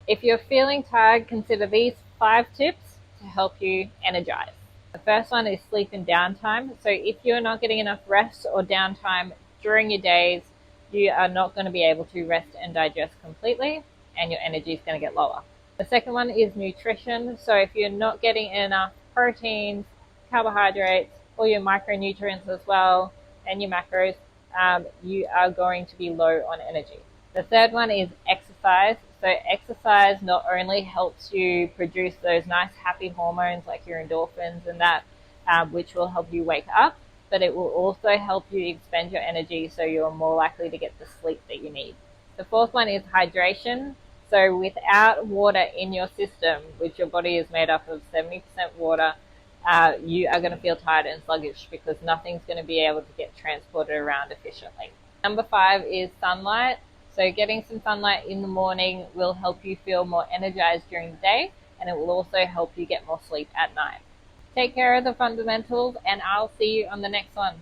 If you're feeling tired, consider these 5 tips to help you energize. The first one is sleep and downtime. So if you're not getting enough rest or downtime during your days, you are not going to be able to rest and digest completely, and your energy is going to get lower. The second one is nutrition. So if you're not getting enough proteins, carbohydrates, all your micronutrients as well, and your macros, you are going to be low on energy. The third one is exercise. So exercise not only helps you produce those nice happy hormones like your endorphins and that, which will help you wake up, but it will also help you expend your energy so you're more likely to get the sleep that you need. The fourth one is hydration. So without water in your system, which your body is made up of 70% water, you are going to feel tired and sluggish because nothing's going to be able to get transported around efficiently. Number 5 is sunlight. So getting some sunlight in the morning will help you feel more energized during the day, and it will also help you get more sleep at night. Take care of the fundamentals, and I'll see you on the next one.